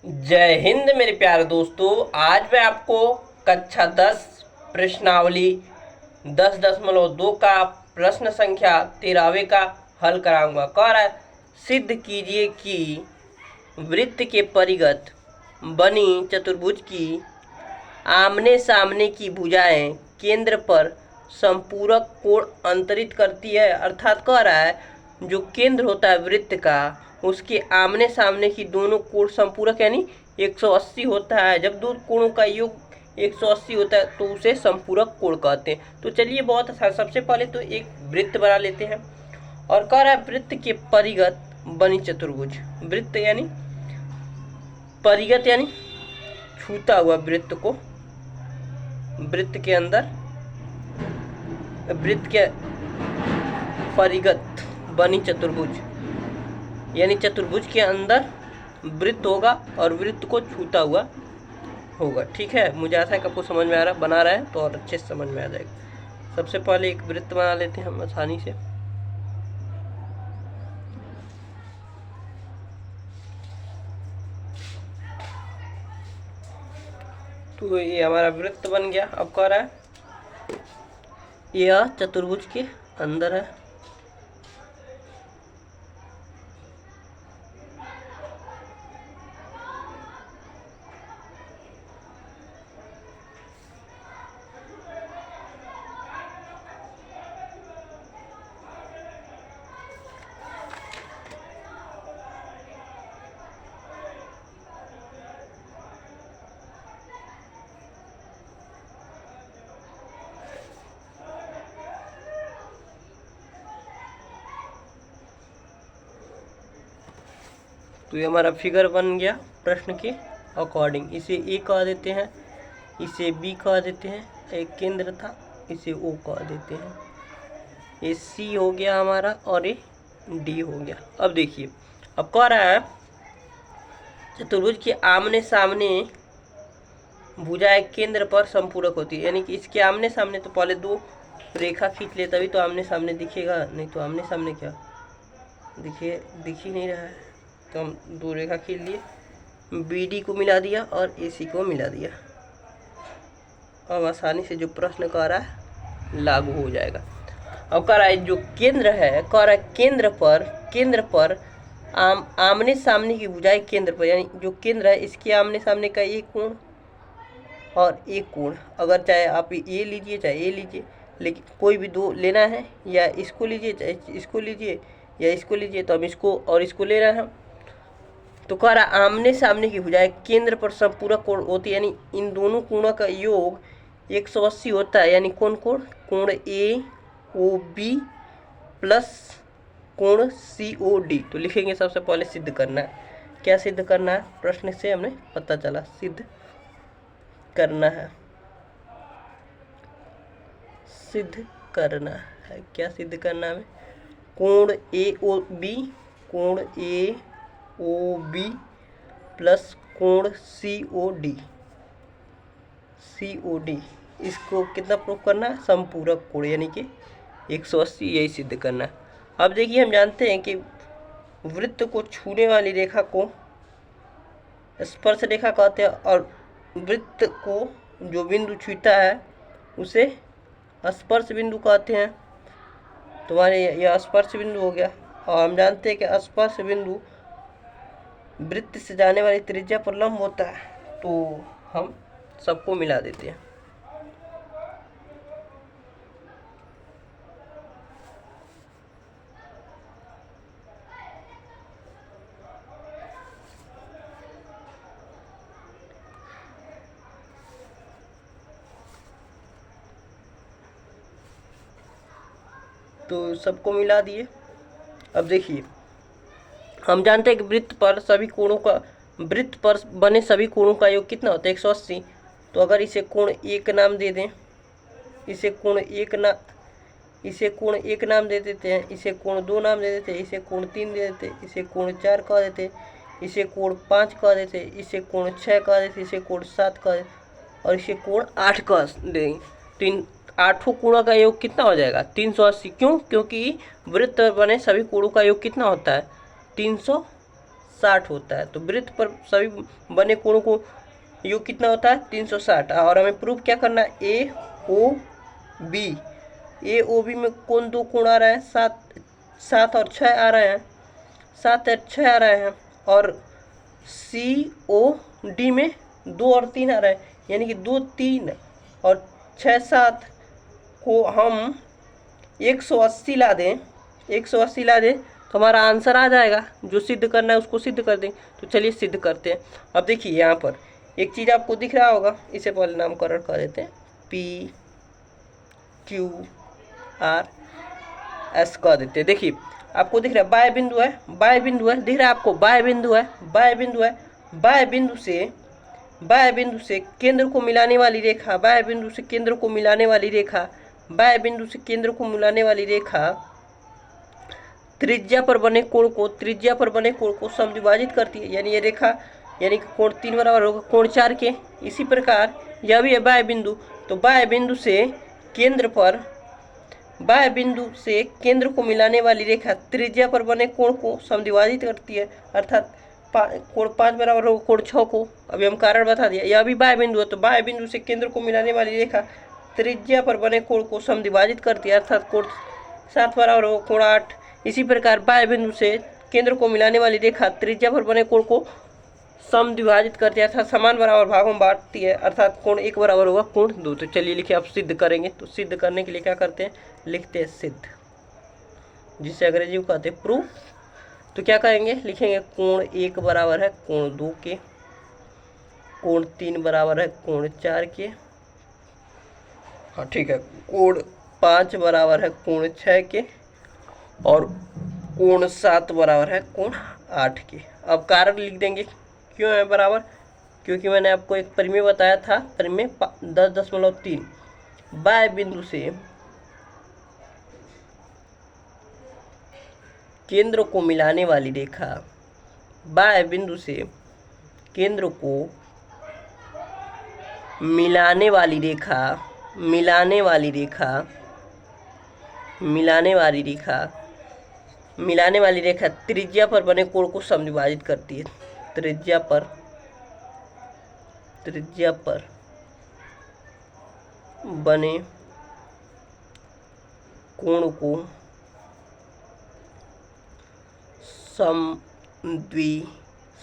जय हिंद मेरे प्यारे दोस्तों। आज मैं आपको कक्षा 10 प्रश्नावली 10.2 का प्रश्न संख्या 13वें का हल कराऊंगा। कह रहा है सिद्ध कीजिए कि वृत्त के परिगत बनी चतुर्भुज की आमने सामने की भुजाएं केंद्र पर संपूरक कोण अंतरित करती है। अर्थात कह रहा है जो केंद्र होता है वृत्त का उसके आमने सामने की दोनों कोण संपूरक यानी 180 होता है। जब दो कोणों का योग 180 होता है तो उसे संपूरक कोण कहते हैं। तो चलिए बहुत आसान, सबसे पहले तो एक वृत्त बना लेते हैं और कह रहा है वृत्त के परिगत बनी चतुर्भुज। वृत्त यानी परिगत यानी छूता हुआ वृत्त को, वृत्त के अंदर वृत्त के परिगत बनी चतुर्भुज यानी चतुर्भुज के अंदर वृत्त होगा और वृत्त को छूता हुआ होगा। ठीक है, मुझे आशा है कि आपको समझ में आ रहा, बना रहा है तो और अच्छे से समझ में आ जाएगा। सबसे पहले एक वृत्त बना लेते हैं हम आसानी से। तो ये हमारा वृत्त बन गया। अब कह रहा है यह चतुर्भुज के अंदर है। तो ये हमारा फिगर बन गया प्रश्न के अकॉर्डिंग। इसे ए कह देते हैं, इसे बी कह देते हैं, एक केंद्र था इसे ओ कह देते हैं। ये सी हो गया हमारा और ये डी हो गया। अब देखिए, अब कह रहा है चतुर्भुज के आमने सामने भुजाएं केंद्र पर संपूरक होती है, यानी कि इसके आमने सामने तो पहले दो रेखा खींच ले तभी तो आमने सामने दिखेगा, नहीं तो आमने सामने क्या दिखे, दिख ही नहीं रहा है। तो हम दो रेखा खींच लिए, बी डी को मिला दिया और ए सी को मिला दिया। अब आसानी से जो प्रश्न कह रहा है लागू हो जाएगा। अब कह रहा है जो केंद्र है, कह रहा है केंद्र पर आमने सामने की भुजाएं केंद्र पर, यानी जो केंद्र है इसके आमने सामने का एक कोण और एक कोण, अगर चाहे आप ये लीजिए चाहे ये लीजिए, लेकिन कोई भी दो लेना है, या इसको लीजिए चाहे इसको लीजिए या इसको लीजिए, तो हम इसको और इसको ले रहे हैं। तो कह रहा आमने सामने की भुजाएं केंद्र पर संपूरक कोण होती है, यानी इन दोनों कोणों का योग 180 होता है। यानी कौन कोण? कोण ए ओ बी प्लस कोण सी ओ डी। तो लिखेंगे सबसे पहले सिद्ध करना है। क्या सिद्ध करना है? प्रश्न से हमें पता चला सिद्ध करना है। सिद्ध करना है, क्या सिद्ध करना है? कोण ए ओ बी, कोण ए ओ बी प्लस कोण सी ओ डी, सी ओ डी, इसको कितना प्रूव करना है? संपूरक कोण यानी कि 180, यही सिद्ध करना है। अब देखिए, हम जानते हैं कि वृत्त को छूने वाली रेखा को स्पर्श रेखा कहते हैं और वृत्त को जो बिंदु छूता है उसे स्पर्श बिंदु कहते हैं। तुम्हारे यह स्पर्श बिंदु हो गया। और हम जानते हैं कि स्पर्श बिंदु वृत्त से जाने वाली त्रिज्या पर लंब होता है, तो हम सबको मिला देते हैं। तो सबको मिला दिए। अब देखिए, हम जानते हैं कि वृत्त पर बने सभी कोणों का योग कितना होता है? 180। तो अगर इसे कोण एक नाम दे दें, इसे कोण एक नाम दे देते हैं, इसे कोण 2 नाम दे देते हैं, इसे कोण 3 दे देते, इसे कोण 4 कह देते, इसे कोण 5 कह देते, इसे कोण 6 कह देते, इसे कोण 7 कह देते और इसे कोण 8 कह देंगे। तो इन 8 कोणों का योग कितना हो जाएगा? 380। क्यों? क्योंकि वृत्त पर बने सभी कोणों का योग कितना होता है? 360 360 होता है। तो वृत्त पर सभी बने कोणों को योग कितना होता है 360। और हमें प्रूफ क्या करना है, ए ओ बी, ए ओ बी में कौन दो कोण आ रहा है, 7 और 6 आ रहे हैं, 7 और 6 आ रहे हैं। और सी ओ डी में 2 और 3 आ रहे हैं, यानी कि 2 3 और 6 7 को हम 180 ला दें, 180 ला दें तो हमारा आंसर आ जाएगा। जो सिद्ध करना है उसको सिद्ध कर दें। तो चलिए सिद्ध करते हैं। अब देखिए यहाँ पर एक चीज़ आपको दिख रहा होगा, इसे पहले नामकरण कर देते हैं, पी क्यू आर एस कर देते हैं। देखिए आपको दिख रहा है बाय बिंदु है, बाय बिंदु है, दिख रहा है आपको बाय बिंदु है, बाय बिंदु है, बाय बिंदु से केंद्र को मिलाने वाली रेखा, बाय बिंदु से केंद्र को मिलाने वाली रेखा, बाय बिंदु से केंद्र को मिलाने वाली रेखा त्रिज्या पर बने कोण को समद्विभाजित करती है। यानी ये रेखा, यानी कि कोण 3 बराबर होगा कोण 4 के। इसी प्रकार यह भी है बाय बिंदु, तो बाय बिंदु से केंद्र को मिलाने वाली रेखा त्रिज्या पर बने कोण को समद्विभाजित करती है, अर्थात कोण 5 बराबर होगा कोण 6 को। अभी हम कारण बता दिया। यह भी बाय बिंदु है, तो बाय बिंदु से केंद्र को मिलाने वाली रेखा त्रिज्या पर बने कोण को समद्विभाजित करती है, अर्थात कोण 7 बराबर होगा कोण 8। इसी प्रकार बाय बिंदु से केंद्र को मिलाने वाली रेखा त्रिज्या पर बने कोण को समद्विभाजित करती है, अर्थात समान बराबर भागों में बांटती है, अर्थात कोण 1 बराबर होगा कोण 2। तो चलिए लिखिए, आप सिद्ध करेंगे। तो सिद्ध करने के लिए क्या करते हैं, लिखते हैं सिद्ध, जिसे अंग्रेजी में कहते हैं प्रूफ। तो क्या करेंगे, लिखेंगे कोण 1 बराबर है कोण 2 के, कोण 3 बराबर है कोण 4 के, हाँ ठीक है, कोण 5 बराबर है कोण 6 के, और कोण 7 बराबर है कोण 8 के। अब कारण लिख देंगे, क्यों है बराबर, क्योंकि मैंने आपको एक परिमेय बताया था, परिमेय 10.3। बाय बिंदु से केंद्र को मिलाने वाली रेखा, बाय बिंदु से केंद्र को मिलाने वाली रेखा त्रिज्या पर बने कोण को समद्विभाजित करती है। त्रिज्या पर बने कोण को सम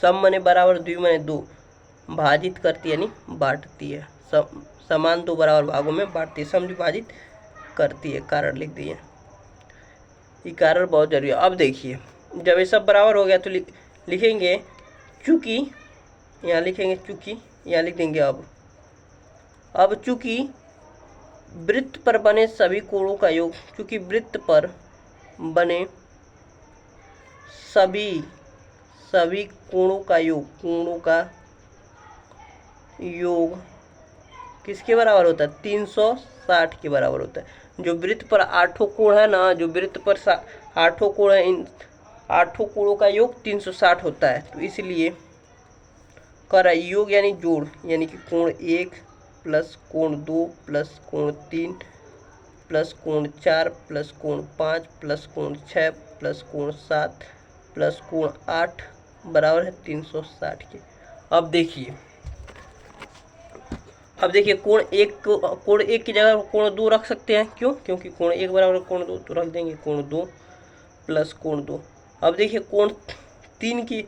माने बराबर, द्वि माने 2, भाजित करती है, यानी बांटती है, समान 2 बराबर भागों में बांटती है, समद्विभाजित करती है। कारण लिख दिए, ये कारण बहुत जरूरी है। अब देखिए, जब ये सब बराबर हो गया तो लिखेंगे चूंकि, यहाँ लिखेंगे चूंकि, यहाँ लिख देंगे अब चूंकि वृत्त पर बने सभी कोणों का योग, चूंकि वृत्त पर बने सभी कोणों का योग किसके बराबर होता है, 360 के बराबर होता है। जो वृत्त पर 8 कोण है ना, जो वृत्त पर 8 कोण है, इन 8 कोणों का योग 360 होता है। तो इसलिए कर योग यानी जोड़, यानी कि कोण 1 प्लस कोण 2 प्लस कोण 3 प्लस कोण 4 प्लस कोण 5 प्लस कोण 6 प्लस कोण 7 प्लस कोण 8 बराबर है 360 के। अब देखिए कोण 1 की जगह कोण 2 रख सकते हैं, क्यों, क्योंकि कोण 1 बराबर कोण 2, तो रख देंगे कोण 2 प्लस कोण 2। अब देखिए कोण 3 की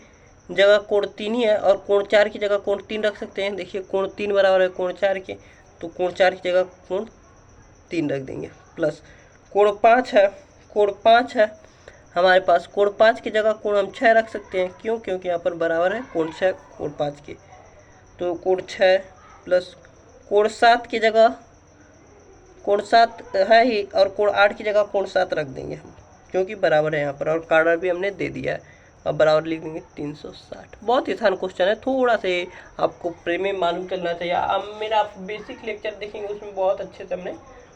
जगह कोण 3 ही है, और कोण 4 की जगह कोण 3 रख सकते हैं। देखिए कोण 3 बराबर है कोण 4 के, तो कोण 4 की जगह कोण 3 रख देंगे, प्लस कोण 5 है हमारे पास, कोण 5 की जगह कोण हम 6 रख सकते हैं, क्यों, क्योंकि यहाँ पर बराबर है कोण 6 कोण 5 के, तो कोण 6 प्लस कोण 7 की जगह कोण 7 है ही, और कोण 8 की जगह कोण 7 रख देंगे हम, क्योंकि बराबर है यहाँ पर, और कारण भी हमने दे दिया है। अब बराबर लिख देंगे 360। बहुत ही आसान क्वेश्चन है, थोड़ा से आपको प्रेम मालूम चलना चाहिए। अब मेरा आप बेसिक लेक्चर देखेंगे, उसमें बहुत अच्छे से हमने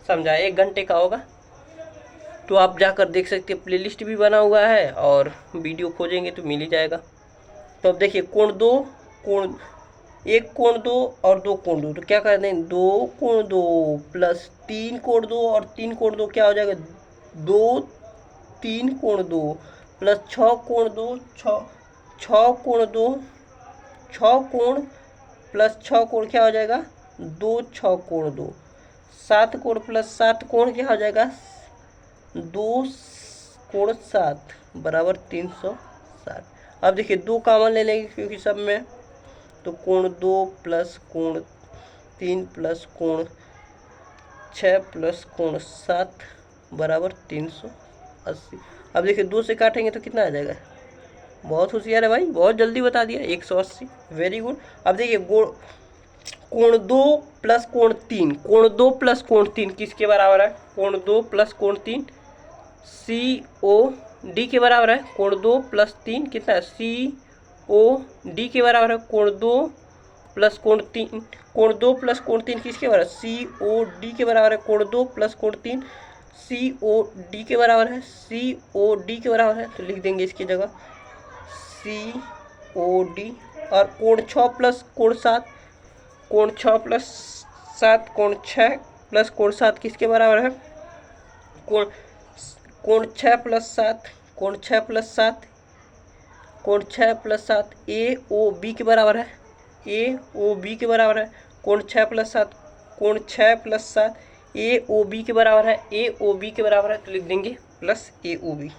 समझाया, 1 घंटे का होगा, तो आप जाकर देख सकते हैं। प्लेलिस्ट भी बना हुआ है, और वीडियो खोजेंगे तो मिल ही जाएगा। तो अब देखिए कोण 2 1 कोण 2 और 2 कोण 2, तो क्या कर दें, 2 कोण 2 प्लस 3 कोण 2 और 3 कोण 2 क्या हो जाएगा, 2 3 कोण 2 प्लस 6 कोण 2 6 कोण 2, 6 कोण प्लस 6 कोण क्या हो जाएगा 2 6 कोण 2, 7 कोण प्लस 7 कोण क्या हो जाएगा 2 कोण 7 बराबर 360। अब देखिए 2 कॉमन ले लेंगे क्योंकि सब में, तो कोण 2 प्लस कोण 3 प्लस कोण 6 प्लस कोण 7 बराबर 380। अब देखिए 2 से काटेंगे तो कितना आ जाएगा, बहुत होशियार है भाई, बहुत जल्दी बता दिया, 180। Very good. अब देखिए कोण 2 प्लस कोण 3, कोण 2 प्लस कोण 3 किसके बराबर है, कोण 2 प्लस कोण 3 COD के बराबर है। कोण 2 प्लस 3 कितना है COD के बराबर है। कोण 2 प्लस कोण 3, कोण 2 प्लस कोण 3 किसके बराबर है COD के बराबर है। कोण 2 प्लस कोण 3 COD के बराबर है, COD के बराबर है, तो लिख देंगे इसकी जगह COD। और कोण 6 प्लस कोण 7, कोण 6 प्लस 7 कोण 6 प्लस कोण 7 किसके बराबर है, कोण 6 प्लस 7, कोण 6 प्लस 7, कोण 6 प्लस 7 AOB के बराबर है, AOB के बराबर है। कोण 6 प्लस 7, कोण 6 प्लस 7 AOB के बराबर है, AOB के बराबर है, तो लिख देंगे प्लस AOB,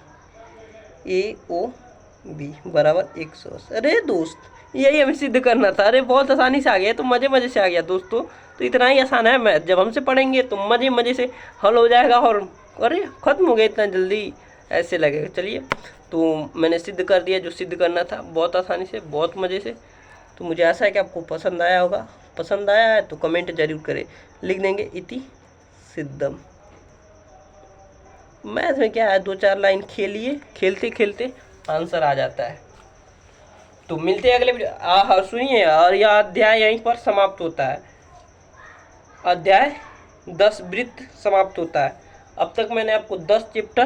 AOB बराबर 180। अरे दोस्त यही हमें सिद्ध करना था। अरे बहुत आसानी से आ गया, तो मज़े से आ गया दोस्तों। तो इतना ही आसान है मैथ, जब हमसे पढ़ेंगे तो मज़े से हल हो जाएगा। और अरे ख़त्म हो गया इतना जल्दी, ऐसे लगेगा। चलिए, तो मैंने सिद्ध कर दिया जो सिद्ध करना था, बहुत आसानी से, बहुत मज़े से। तो मुझे आशा है कि आपको पसंद आया होगा। पसंद आया है तो कमेंट जरूर करें, लिख देंगे इति सिद्धम। मैथ में क्या है, 2-4 लाइन खेलिए, खेलते खेलते आंसर आ जाता है। तो मिलते हैं अगले वीडियो। सुनिए, और यह अध्याय यहीं पर समाप्त होता है। अध्याय 10 वृत्त समाप्त होता है। अब तक मैंने आपको 10 चैप्टर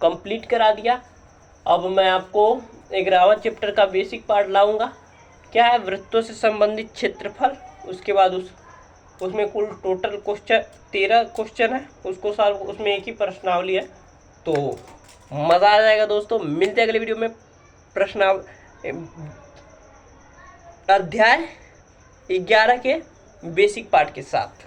कंप्लीट करा दिया। अब मैं आपको 11वां चैप्टर का बेसिक पार्ट लाऊंगा। क्या है, वृत्तों से संबंधित क्षेत्रफल। उसके बाद उसमें कुल टोटल क्वेश्चन 13 क्वेश्चन है, उसको सॉल्व, उसमें एक ही प्रश्नावली है, तो मज़ा आ जाएगा दोस्तों। मिलते हैं अगले वीडियो में अध्याय 11 के बेसिक पार्ट के साथ।